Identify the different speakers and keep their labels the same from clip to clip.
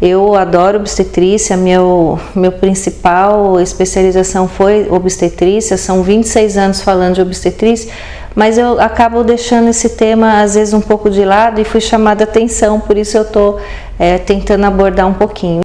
Speaker 1: Eu adoro obstetrícia, meu principal especialização foi obstetrícia, são 26 anos falando de obstetrícia, mas eu acabo deixando esse tema às vezes um pouco de lado e fui chamada a atenção, por isso eu estou tentando abordar um pouquinho.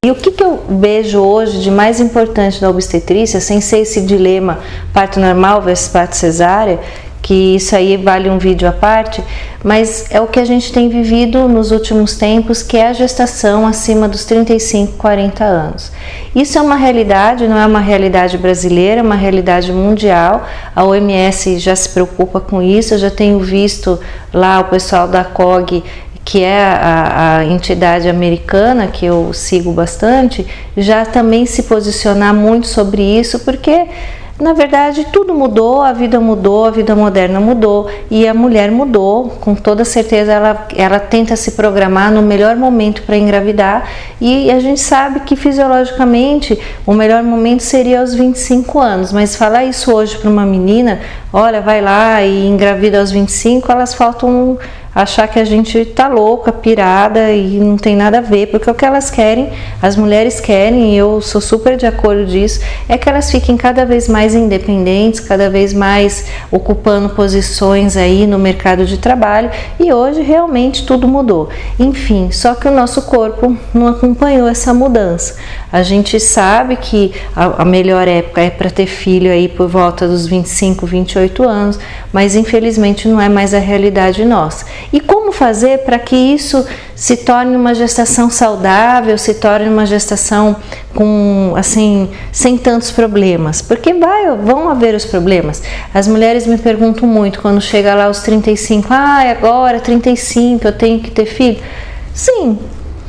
Speaker 1: E o que eu vejo hoje de mais importante da obstetrícia, sem ser esse dilema parto normal versus parto cesárea, que isso aí vale um vídeo à parte, mas é o que a gente tem vivido nos últimos tempos, que é a gestação acima dos 35, 40 anos. Isso é uma realidade, não é uma realidade brasileira, é uma realidade mundial. A OMS já se preocupa com isso, eu já tenho visto lá o pessoal da COG, que é a entidade americana que eu sigo bastante, já também se posicionar muito sobre isso, porque na verdade tudo mudou, a vida moderna mudou e a mulher mudou, com toda certeza ela tenta se programar no melhor momento para engravidar, e a gente sabe que fisiologicamente o melhor momento seria aos 25 anos, mas falar isso hoje para uma menina, olha, vai lá e engravida aos 25, elas faltam achar que a gente tá louca, pirada e não tem nada a ver, porque o que elas querem, as mulheres querem, e eu sou super de acordo disso, é que elas fiquem cada vez mais independentes, cada vez mais ocupando posições aí no mercado de trabalho, e hoje realmente tudo mudou. Enfim, só que o nosso corpo não acompanhou essa mudança. A gente sabe que a melhor época é para ter filho aí por volta dos 25, 28 anos, mas infelizmente não é mais a realidade nossa. E como fazer para que isso se torne uma gestação saudável, se torne uma gestação com, assim, sem tantos problemas? Porque vão haver os problemas. As mulheres me perguntam muito quando chega lá aos 35, agora 35 eu tenho que ter filho? Sim,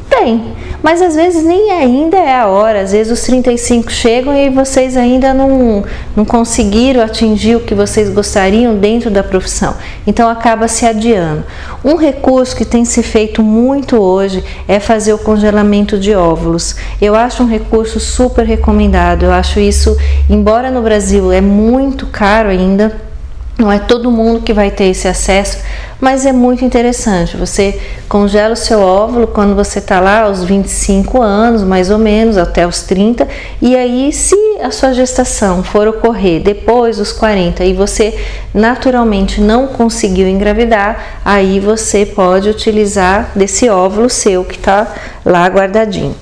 Speaker 1: tem, mas às vezes nem ainda é a hora, às vezes os 35 chegam e vocês ainda não conseguiram atingir o que vocês gostariam dentro da profissão, então acaba se adiando. Um recurso que tem se feito muito hoje é fazer o congelamento de óvulos. Eu acho um recurso super recomendado, eu acho isso, embora no Brasil é muito caro ainda, não é todo mundo que vai ter esse acesso, mas é muito interessante. Você congela o seu óvulo quando você está lá aos 25 anos, mais ou menos, até os 30, e aí se a sua gestação for ocorrer depois dos 40 e você naturalmente não conseguiu engravidar, aí você pode utilizar desse óvulo seu que está lá guardadinho.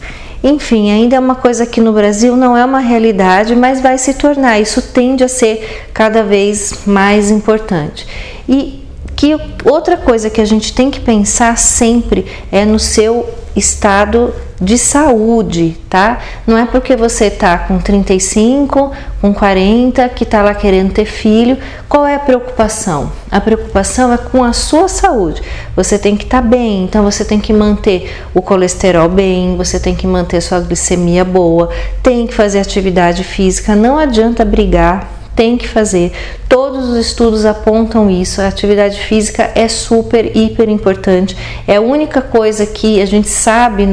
Speaker 1: Enfim, ainda é uma coisa que no Brasil não é uma realidade, mas vai se tornar, isso tende a ser cada vez mais importante. E que outra coisa que a gente tem que pensar sempre é no seu estado de saúde, tá? Não é porque você tá com 35, com 40, que tá lá querendo ter filho. Qual é a preocupação? A preocupação é com a sua saúde. Você tem que estar bem, então você tem que manter o colesterol bem, você tem que manter sua glicemia boa, tem que fazer atividade física, não adianta brigar, tem que fazer. Todos os estudos apontam isso, a atividade física é super, hiper importante. É a única coisa que a gente sabe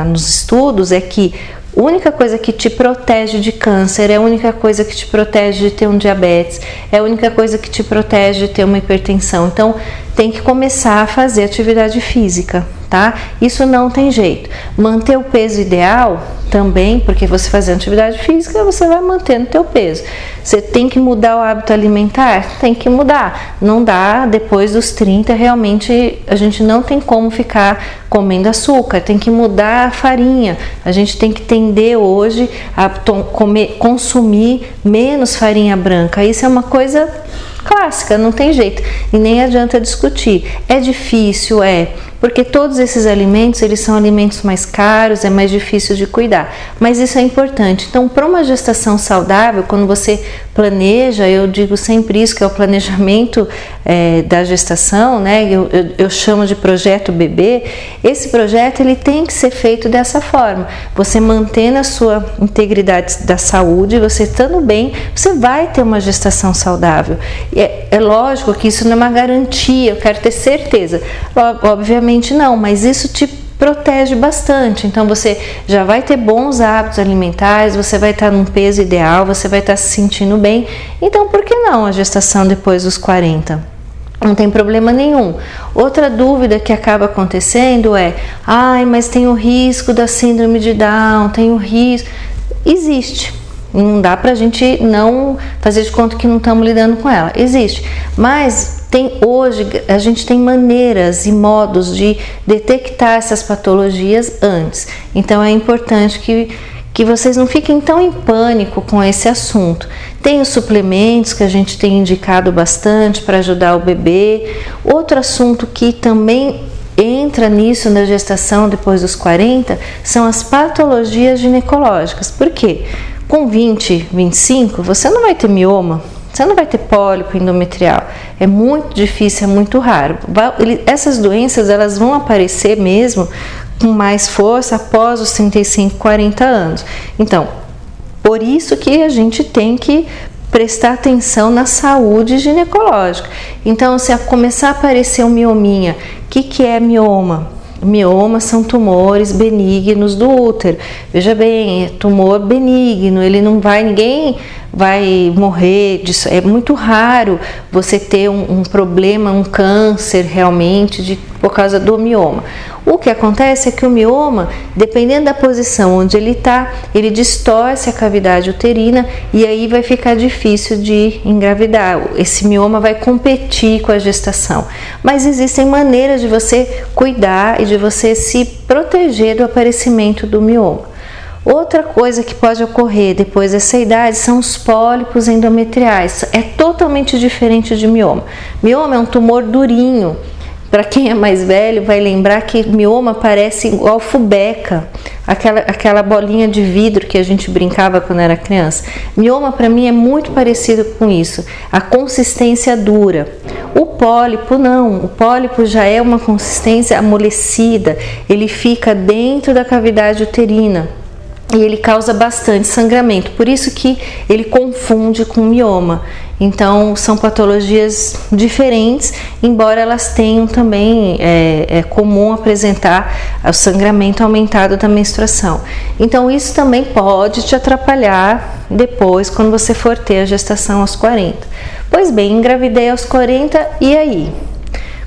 Speaker 1: nos estudos é que a única coisa que te protege de câncer, é a única coisa que te protege de ter um diabetes, é a única coisa que te protege de ter uma hipertensão. Então, tem que começar a fazer atividade física, tá? Isso não tem jeito. Manter o peso ideal também, porque você fazendo atividade física, você vai mantendo o teu peso. Você tem que mudar o hábito alimentar? Tem que mudar. Não dá, depois dos 30, realmente a gente não tem como ficar comendo açúcar, tem que mudar a farinha. A gente tem que tender hoje a consumir menos farinha branca. Isso é uma coisa clássica, não tem jeito, e nem adianta discutir. É difícil, porque todos esses alimentos, eles são alimentos mais caros, é mais difícil de cuidar, mas isso é importante. Então, para uma gestação saudável, quando você planeja, eu digo sempre isso, que é o planejamento da gestação, né? Eu chamo de projeto bebê. Esse projeto, ele tem que ser feito dessa forma, você mantendo a sua integridade da saúde, você estando bem, você vai ter uma gestação saudável. É lógico que isso não é uma garantia, eu quero ter certeza. Obviamente completamente não, mas isso te protege bastante. Então você já vai ter bons hábitos alimentares, você vai estar num peso ideal, você vai estar se sentindo bem. Então por que não a gestação depois dos 40? Não tem problema nenhum. Outra dúvida que acaba acontecendo é: ai, mas tem o risco da síndrome de Down, tem o risco. Existe. Não dá pra gente não fazer de conta que não estamos lidando com ela. Existe. Mas hoje a gente tem maneiras e modos de detectar essas patologias antes. Então é importante que vocês não fiquem tão em pânico com esse assunto. Tem os suplementos que a gente tem indicado bastante para ajudar o bebê. Outro assunto que também entra nisso na gestação depois dos 40 são as patologias ginecológicas. Por quê? Com 20, 25, você não vai ter mioma, você não vai ter pólipo endometrial. É muito difícil, é muito raro. Essas doenças elas vão aparecer mesmo com mais força após os 35, 40 anos. Então, por isso que a gente tem que prestar atenção na saúde ginecológica. Então, se começar a aparecer um miominha, o que é mioma? Miomas são tumores benignos do útero. Veja bem, é tumor benigno, ele não vai, ninguém vai morrer disso. É muito raro você ter um problema, um câncer realmente por causa do mioma. O que acontece é que o mioma, dependendo da posição onde ele está, ele distorce a cavidade uterina e aí vai ficar difícil de engravidar. Esse mioma vai competir com a gestação. Mas existem maneiras de você cuidar e de você se proteger do aparecimento do mioma. Outra coisa que pode ocorrer depois dessa idade são os pólipos endometriais. É totalmente diferente de mioma. Mioma é um tumor durinho. Para quem é mais velho vai lembrar que mioma parece igual fubeca, aquela bolinha de vidro que a gente brincava quando era criança. Mioma para mim é muito parecido com isso, a consistência dura. O pólipo não, o pólipo já é uma consistência amolecida, ele fica dentro da cavidade uterina. E ele causa bastante sangramento, por isso que ele confunde com mioma. Então são patologias diferentes, embora elas tenham também, é comum apresentar o sangramento aumentado da menstruação. Então isso também pode te atrapalhar depois, quando você for ter a gestação aos 40. Pois bem, engravidei aos 40, e aí?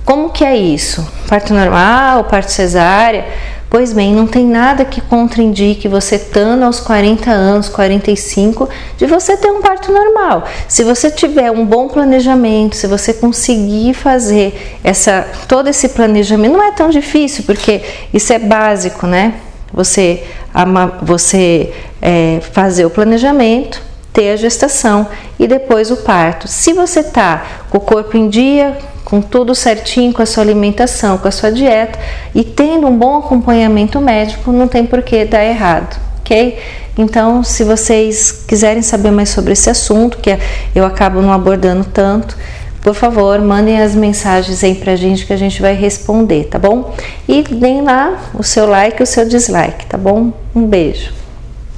Speaker 1: Como que é isso? Parto normal, parto cesárea? Pois bem, não tem nada que contraindique você estando aos 40 anos, 45, de você ter um parto normal. Se você tiver um bom planejamento, se você conseguir fazer todo esse planejamento, não é tão difícil, porque isso é básico, né? Você fazer o planejamento, ter a gestação e depois o parto. Se você tá com o corpo em dia, com tudo certinho, com a sua alimentação, com a sua dieta e tendo um bom acompanhamento médico, não tem por que dar errado, ok? Então, se vocês quiserem saber mais sobre esse assunto, que eu acabo não abordando tanto, por favor, mandem as mensagens aí pra gente que a gente vai responder, tá bom? E deem lá o seu like e o seu dislike, tá bom? Um beijo!